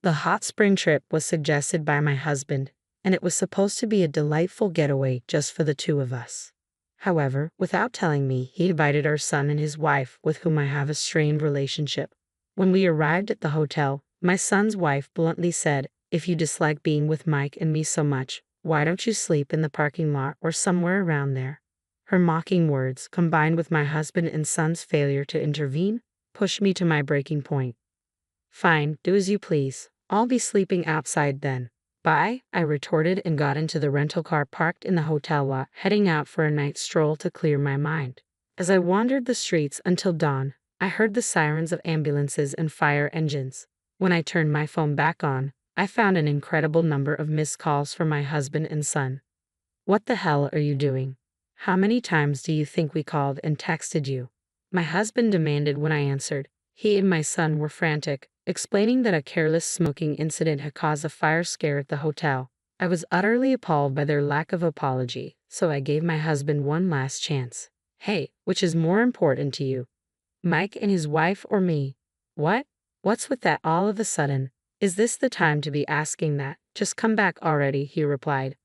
The hot spring trip was suggested by my husband, and it was supposed to be a delightful getaway just for the two of us. However, without telling me, he invited our son and his wife, with whom I have a strained relationship. When we arrived at the hotel, my son's wife bluntly said, "If you dislike being with Mike and me so much, why don't you sleep in the parking lot or somewhere around there?" Her mocking words, combined with my husband and son's failure to intervene, pushed me to my breaking point. "Fine, do as you please. I'll be sleeping outside then." "Bye," I retorted and got into the rental car parked in the hotel lot, heading out for a night stroll to clear my mind. As I wandered the streets until dawn, I heard the sirens of ambulances and fire engines. When I turned my phone back on, I found an incredible number of missed calls from my husband and son. "What the hell are you doing? How many times do you think we called and texted you?" my husband demanded when I answered. He and my son were frantic, explaining that a careless smoking incident had caused a fire scare at the hotel. I was utterly appalled by their lack of apology, so I gave my husband one last chance. "Hey, which is more important to you? Mike and his wife or me?" "What? What's with that all of a sudden? Is this the time to be asking that? Just come back already," he replied.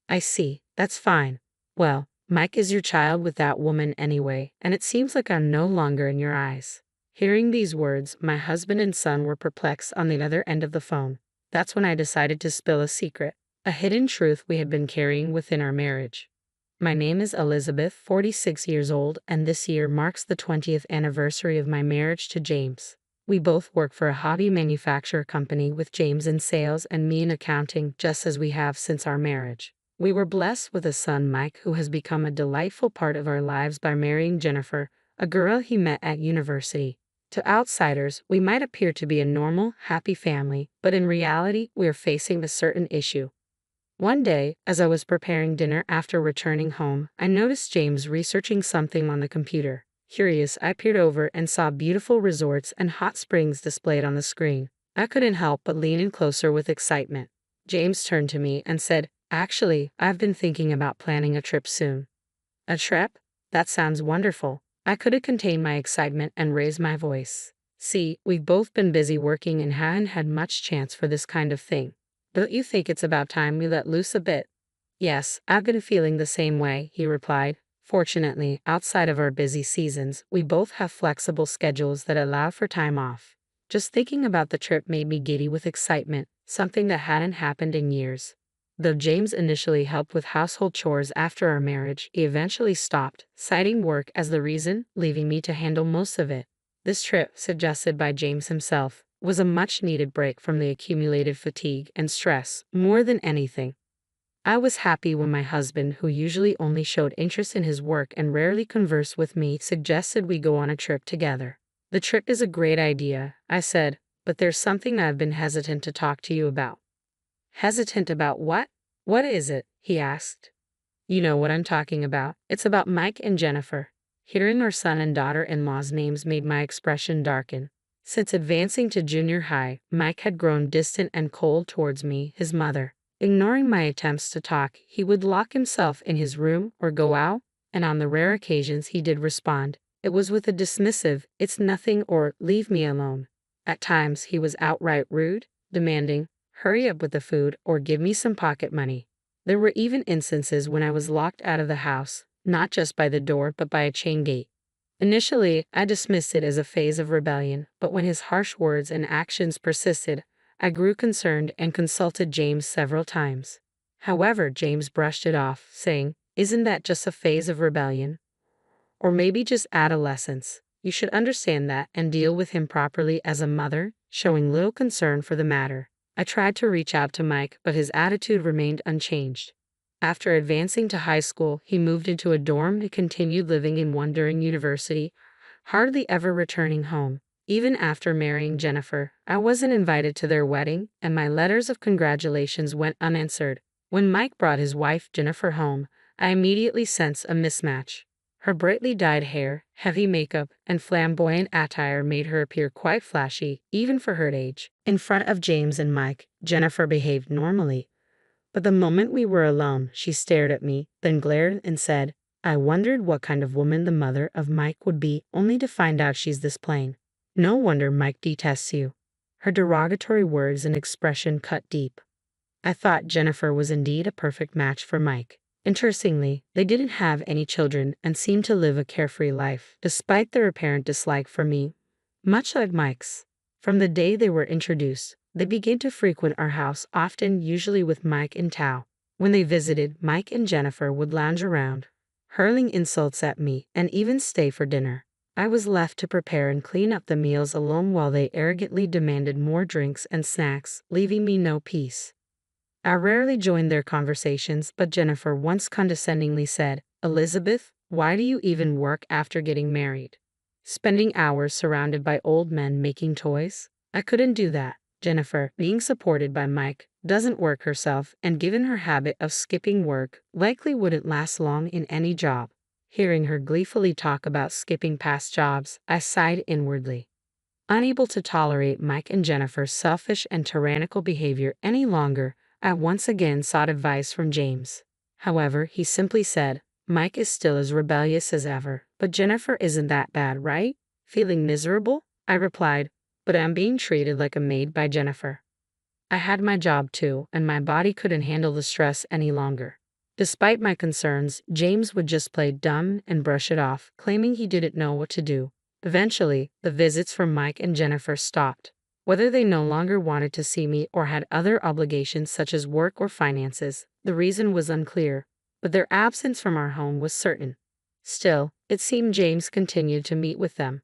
"I see, that's fine. Well, Mike is your child with that woman anyway, and it seems like I'm no longer in your eyes." Hearing these words, my husband and son were perplexed on the other end of the phone. That's when I decided to spill a secret, a hidden truth we had been carrying within our marriage. My name is Elizabeth, 46 years old, and this year marks the 20th anniversary of my marriage to James. We both work for a hobby manufacturer company, with James in sales and me in accounting, just as we have since our marriage. We were blessed with a son, Mike, who has become a delightful part of our lives by marrying Jennifer, a girl he met at university. To outsiders, we might appear to be a normal, happy family, but in reality, we are facing a certain issue. One day, as I was preparing dinner after returning home, I noticed James researching something on the computer. Curious, I peered over and saw beautiful resorts and hot springs displayed on the screen. I couldn't help but lean in closer with excitement. James turned to me and said, "Actually, I've been thinking about planning a trip soon." "A trip? That sounds wonderful." I couldn't contain my excitement and raised my voice. "See, we've both been busy working and haven't had much chance for this kind of thing. Don't you think it's about time we let loose a bit?" "Yes, I've been feeling the same way," he replied. Fortunately, outside of our busy seasons, we both have flexible schedules that allow for time off. Just thinking about the trip made me giddy with excitement, something that hadn't happened in years. Though James initially helped with household chores after our marriage, he eventually stopped, citing work as the reason, leaving me to handle most of it. This trip, suggested by James himself, was a much-needed break from the accumulated fatigue and stress, more than anything. I was happy when my husband, who usually only showed interest in his work and rarely conversed with me, suggested we go on a trip together. "The trip is a great idea," I said, "but there's something I've been hesitant to talk to you about." "Hesitant about what? What is it?" he asked. "You know what I'm talking about. It's about Mike and Jennifer." Hearing our son and daughter-in-law's names made my expression darken. Since advancing to junior high, Mike had grown distant and cold towards me, his mother. Ignoring my attempts to talk, he would lock himself in his room or go out, and on the rare occasions he did respond, it was with a dismissive, "It's nothing," or "Leave me alone." At times he was outright rude, demanding, "Hurry up with the food," or "Give me some pocket money." There were even instances when I was locked out of the house, not just by the door but by a chain gate. Initially, I dismissed it as a phase of rebellion, but when his harsh words and actions persisted, I grew concerned and consulted James several times. However, James brushed it off, saying, "Isn't that just a phase of rebellion? Or maybe just adolescence? You should understand that and deal with him properly as a mother," showing little concern for the matter. I tried to reach out to Mike, but his attitude remained unchanged. After advancing to high school, he moved into a dorm and continued living in one during university, hardly ever returning home. Even after marrying Jennifer, I wasn't invited to their wedding, and my letters of congratulations went unanswered. When Mike brought his wife Jennifer home, I immediately sensed a mismatch. Her brightly dyed hair, heavy makeup, and flamboyant attire made her appear quite flashy, even for her age. In front of James and Mike, Jennifer behaved normally. But the moment we were alone, she stared at me, then glared and said, "I wondered what kind of woman the mother of Mike would be, only to find out she's this plain. No wonder Mike detests you." Her derogatory words and expression cut deep. I thought Jennifer was indeed a perfect match for Mike. Interestingly, they didn't have any children and seemed to live a carefree life, despite their apparent dislike for me, much like Mike's. From the day they were introduced, they began to frequent our house often, usually with Mike in tow. When they visited, Mike and Jennifer would lounge around, hurling insults at me, and even stay for dinner. I was left to prepare and clean up the meals alone while they arrogantly demanded more drinks and snacks, leaving me no peace. I rarely joined their conversations, but Jennifer once condescendingly said, "Elizabeth, why do you even work after getting married? Spending hours surrounded by old men making toys?" I couldn't do that. Jennifer, being supported by Mike, doesn't work herself, and given her habit of skipping work, likely wouldn't last long in any job. Hearing her gleefully talk about skipping past jobs, I sighed inwardly. Unable to tolerate Mike and Jennifer's selfish and tyrannical behavior any longer, I once again sought advice from James. However, he simply said, "Mike is still as rebellious as ever, but Jennifer isn't that bad, right?" Feeling miserable, I replied, "But I'm being treated like a maid by Jennifer." I had my job too, and my body couldn't handle the stress any longer. Despite my concerns, James would just play dumb and brush it off, claiming he didn't know what to do. Eventually, the visits from Mike and Jennifer stopped. Whether they no longer wanted to see me or had other obligations such as work or finances, the reason was unclear, but their absence from our home was certain. Still, it seemed James continued to meet with them.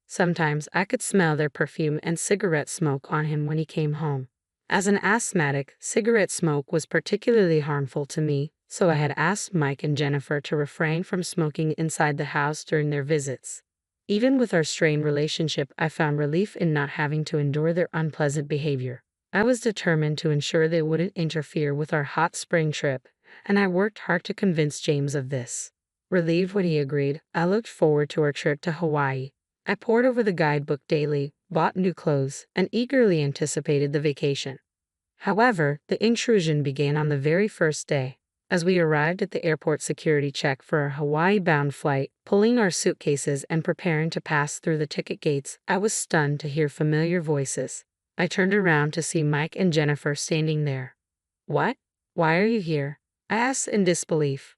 Sometimes I could smell their perfume and cigarette smoke on him when he came home. As an asthmatic, cigarette smoke was particularly harmful to me, so I had asked Mike and Jennifer to refrain from smoking inside the house during their visits. Even with our strained relationship, I found relief in not having to endure their unpleasant behavior. I was determined to ensure they wouldn't interfere with our hot spring trip, and I worked hard to convince James of this. Relieved when he agreed, I looked forward to our trip to Hawaii. I pored over the guidebook daily, bought new clothes, and eagerly anticipated the vacation. However, the intrusion began on the very first day. As we arrived at the airport security check for our Hawaii-bound flight, pulling our suitcases and preparing to pass through the ticket gates, I was stunned to hear familiar voices. I turned around to see Mike and Jennifer standing there. "What? Why are you here?" I asked in disbelief.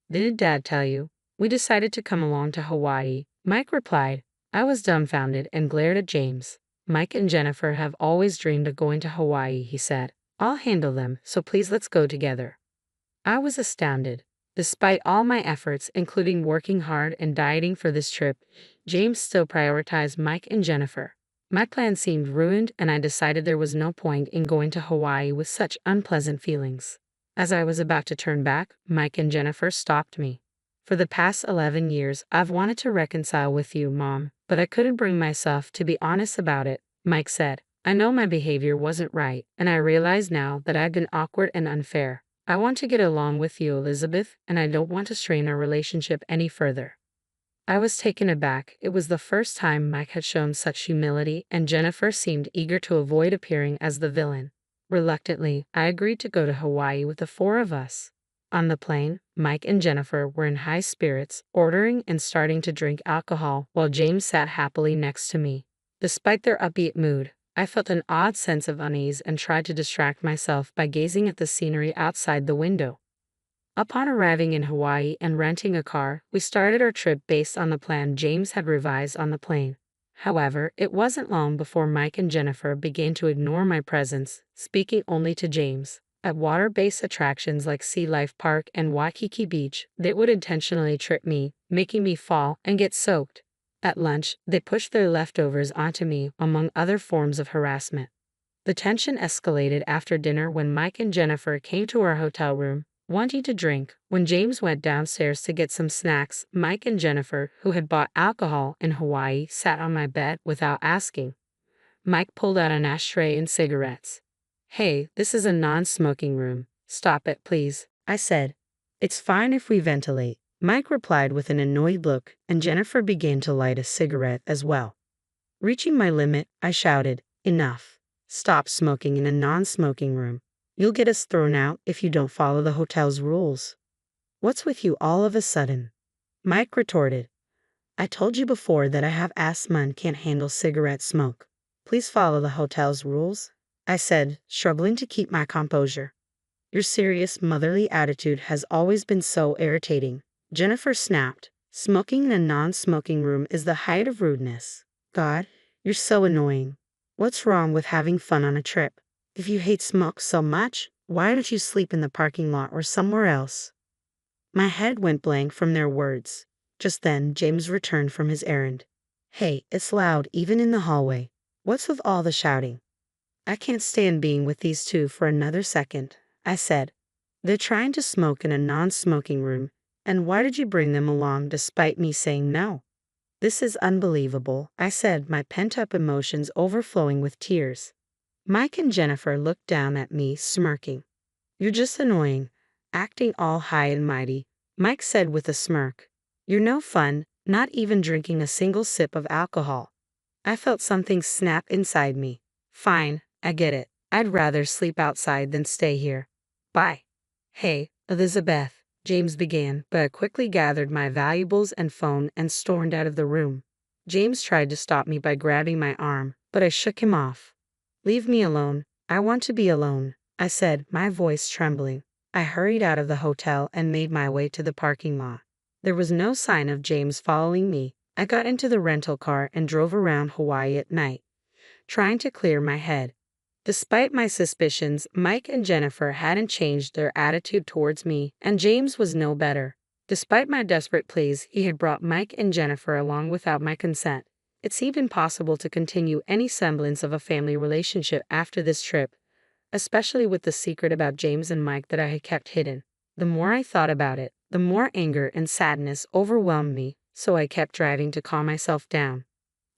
"Didn't Dad tell you? We decided to come along to Hawaii," Mike replied. I was dumbfounded and glared at James. "Mike and Jennifer have always dreamed of going to Hawaii," he said. "I'll handle them, so please let's go together." I was astounded. Despite all my efforts, including working hard and dieting for this trip, James still prioritized Mike and Jennifer. My plan seemed ruined, and I decided there was no point in going to Hawaii with such unpleasant feelings. As I was about to turn back, Mike and Jennifer stopped me. "For the past 11 years, I've wanted to reconcile with you, Mom, but I couldn't bring myself to be honest about it," Mike said. "I know my behavior wasn't right, and I realize now that I've been awkward and unfair. I want to get along with you, Elizabeth, and I don't want to strain our relationship any further." I was taken aback. It was the first time Mike had shown such humility, and Jennifer seemed eager to avoid appearing as the villain. Reluctantly, I agreed to go to Hawaii with the four of us. On the plane, Mike and Jennifer were in high spirits, ordering and starting to drink alcohol, while James sat happily next to me. Despite their upbeat mood, I felt an odd sense of unease and tried to distract myself by gazing at the scenery outside the window. Upon arriving in Hawaii and renting a car, we started our trip based on the plan James had revised on the plane. However, it wasn't long before Mike and Jennifer began to ignore my presence, speaking only to James. At water-based attractions like Sea Life Park and Waikiki Beach, they would intentionally trip me, making me fall and get soaked. At lunch, they pushed their leftovers onto me, among other forms of harassment. The tension escalated after dinner when Mike and Jennifer came to our hotel room, wanting to drink. When James went downstairs to get some snacks, Mike and Jennifer, who had bought alcohol in Hawaii, sat on my bed without asking. Mike pulled out an ashtray and cigarettes. "Hey, this is a non-smoking room. Stop it, please," I said. "It's fine if we ventilate," Mike replied with an annoyed look, and Jennifer began to light a cigarette as well. Reaching my limit, I shouted, "Enough. Stop smoking in a non-smoking room. You'll get us thrown out if you don't follow the hotel's rules." "What's with you all of a sudden?" Mike retorted. "I told you before that I have asthma and can't handle cigarette smoke." Please follow the hotel's rules, I said, struggling to keep my composure. Your serious motherly attitude has always been so irritating, Jennifer snapped. Smoking in a non-smoking room is the height of rudeness. God, you're so annoying. What's wrong with having fun on a trip? If you hate smoke so much, why don't you sleep in the parking lot or somewhere else? My head went blank from their words. Just then, James returned from his errand. Hey, it's loud even in the hallway. What's with all the shouting? I can't stand being with these two for another second, I said. They're trying to smoke in a non-smoking room, and why did you bring them along despite me saying no? This is unbelievable, I said, my pent-up emotions overflowing with tears. Mike and Jennifer looked down at me, smirking. You're just annoying, acting all high and mighty, Mike said with a smirk. You're no fun, not even drinking a single sip of alcohol. I felt something snap inside me. Fine, I get it. I'd rather sleep outside than stay here. Bye. Hey, Elizabeth, James began, but I quickly gathered my valuables and phone and stormed out of the room. James tried to stop me by grabbing my arm, but I shook him off. Leave me alone. I want to be alone, I said, my voice trembling. I hurried out of the hotel and made my way to the parking lot. There was no sign of James following me. I got into the rental car and drove around Hawaii at night, trying to clear my head. Despite my suspicions, Mike and Jennifer hadn't changed their attitude towards me, and James was no better. Despite my desperate pleas, he had brought Mike and Jennifer along without my consent. It seemed impossible to continue any semblance of a family relationship after this trip, especially with the secret about James and Mike that I had kept hidden. The more I thought about it, the more anger and sadness overwhelmed me, so I kept driving to calm myself down.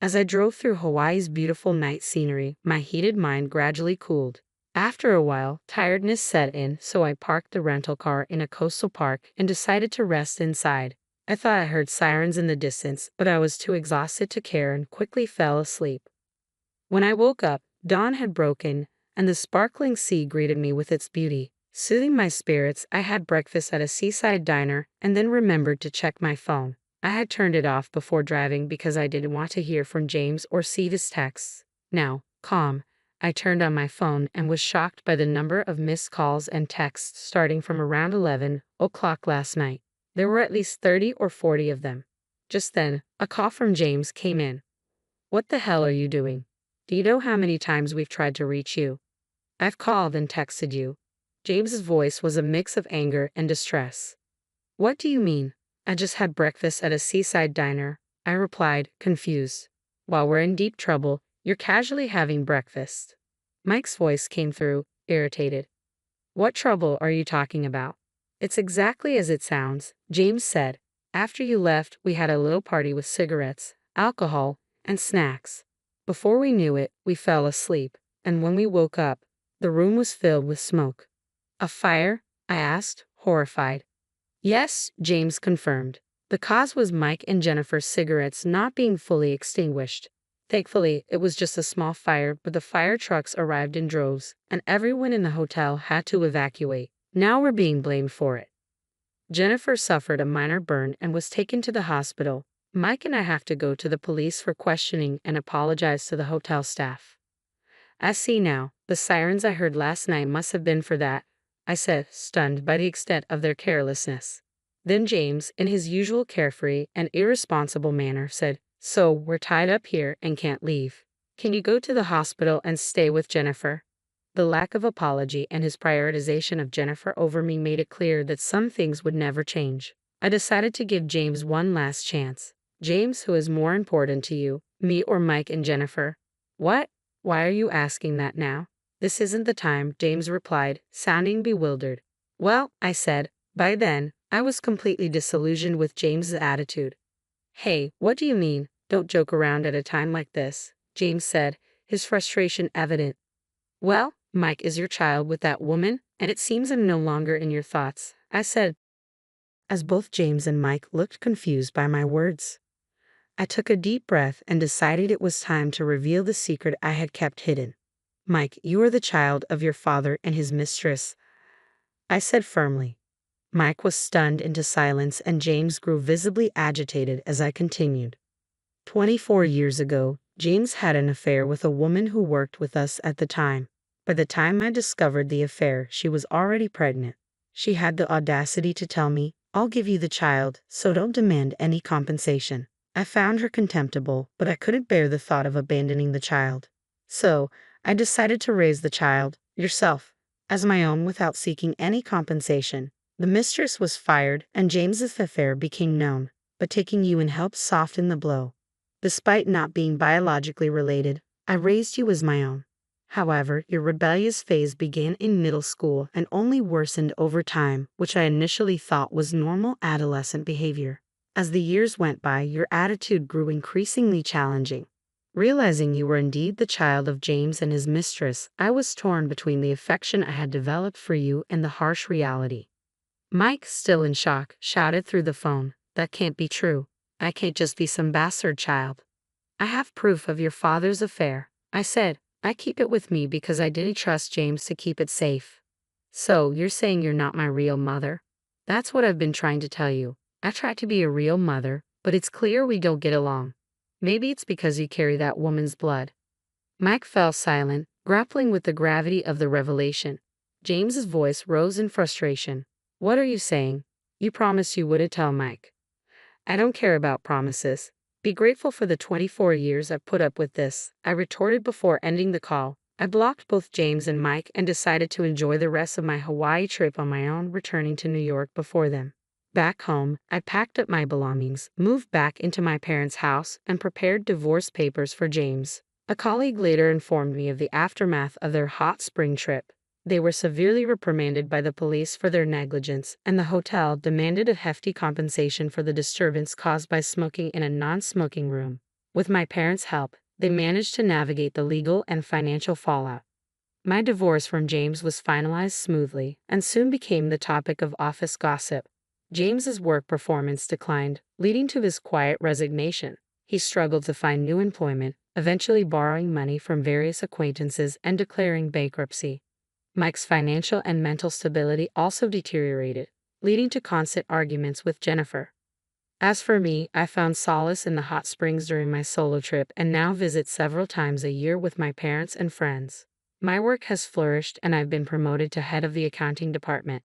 As I drove through Hawaii's beautiful night scenery, my heated mind gradually cooled. After a while, tiredness set in, so I parked the rental car in a coastal park and decided to rest inside. I thought I heard sirens in the distance, but I was too exhausted to care and quickly fell asleep. When I woke up, dawn had broken, and the sparkling sea greeted me with its beauty. Soothing my spirits, I had breakfast at a seaside diner and then remembered to check my phone. I had turned it off before driving because I didn't want to hear from James or see his texts. Now, calm, I turned on my phone and was shocked by the number of missed calls and texts starting from around 11 o'clock last night. There were at least 30 or 40 of them. Just then, a call from James came in. What the hell are you doing? Do you know how many times we've tried to reach you? I've called and texted you. James's voice was a mix of anger and distress. What do you mean? I just had breakfast at a seaside diner, I replied, confused. While we're in deep trouble, you're casually having breakfast. Mike's voice came through, irritated. What trouble are you talking about? It's exactly as it sounds, James said. After you left, we had a little party with cigarettes, alcohol, and snacks. Before we knew it, we fell asleep, and when we woke up, the room was filled with smoke. A fire? I asked, horrified. Yes, James confirmed. The cause was Mike and Jennifer's cigarettes not being fully extinguished. Thankfully, it was just a small fire, but the fire trucks arrived in droves, and everyone in the hotel had to evacuate. Now we're being blamed for it. Jennifer suffered a minor burn and was taken to the hospital. Mike and I have to go to the police for questioning and apologize to the hotel staff. I see now, the sirens I heard last night must have been for that, I said, stunned by the extent of their carelessness. Then James, in his usual carefree and irresponsible manner, said, So, we're tied up here and can't leave. Can you go to the hospital and stay with Jennifer? The lack of apology and his prioritization of Jennifer over me made it clear that some things would never change. I decided to give James one last chance. James, who is more important to you, me or Mike and Jennifer? What? Why are you asking that now? This isn't the time, James replied, sounding bewildered. Well, I said, by then, I was completely disillusioned with James's attitude. Hey, what do you mean? Don't joke around at a time like this, James said, his frustration evident. Well, Mike is your child with that woman, and it seems I'm no longer in your thoughts, I said, as both James and Mike looked confused by my words. I took a deep breath and decided it was time to reveal the secret I had kept hidden. Mike, you are the child of your father and his mistress, I said firmly. Mike was stunned into silence and James grew visibly agitated as I continued. 24 years ago, James had an affair with a woman who worked with us at the time. By the time I discovered the affair, she was already pregnant. She had the audacity to tell me, "I'll give you the child, so don't demand any compensation." I found her contemptible, but I couldn't bear the thought of abandoning the child. So, I decided to raise the child, yourself, as my own without seeking any compensation. The mistress was fired, and James's affair became known, but taking you in helped soften the blow. Despite not being biologically related, I raised you as my own. However, your rebellious phase began in middle school and only worsened over time, which I initially thought was normal adolescent behavior. As the years went by, your attitude grew increasingly challenging. Realizing you were indeed the child of James and his mistress, I was torn between the affection I had developed for you and the harsh reality. Mike, still in shock, shouted through the phone, "That can't be true. I can't just be some bastard child. I have proof of your father's affair." I said, "I keep it with me because I didn't trust James to keep it safe." "So, you're saying you're not my real mother?" "That's what I've been trying to tell you. I try to be a real mother, but it's clear we don't get along. Maybe it's because you carry that woman's blood." Mike fell silent, grappling with the gravity of the revelation. James's voice rose in frustration. "What are you saying? You promised you wouldn't tell Mike." "I don't care about promises. Be grateful for the 24 years I've put up with this," I retorted before ending the call. I blocked both James and Mike and decided to enjoy the rest of my Hawaii trip on my own, returning to New York before them. Back home, I packed up my belongings, moved back into my parents' house, and prepared divorce papers for James. A colleague later informed me of the aftermath of their hot spring trip. They were severely reprimanded by the police for their negligence, and the hotel demanded a hefty compensation for the disturbance caused by smoking in a non-smoking room. With my parents' help, they managed to navigate the legal and financial fallout. My divorce from James was finalized smoothly and soon became the topic of office gossip. James's work performance declined, leading to his quiet resignation. He struggled to find new employment, eventually borrowing money from various acquaintances and declaring bankruptcy. Mike's financial and mental stability also deteriorated, leading to constant arguments with Jennifer. As for me, I found solace in the hot springs during my solo trip and now visit several times a year with my parents and friends. My work has flourished and I've been promoted to head of the accounting department.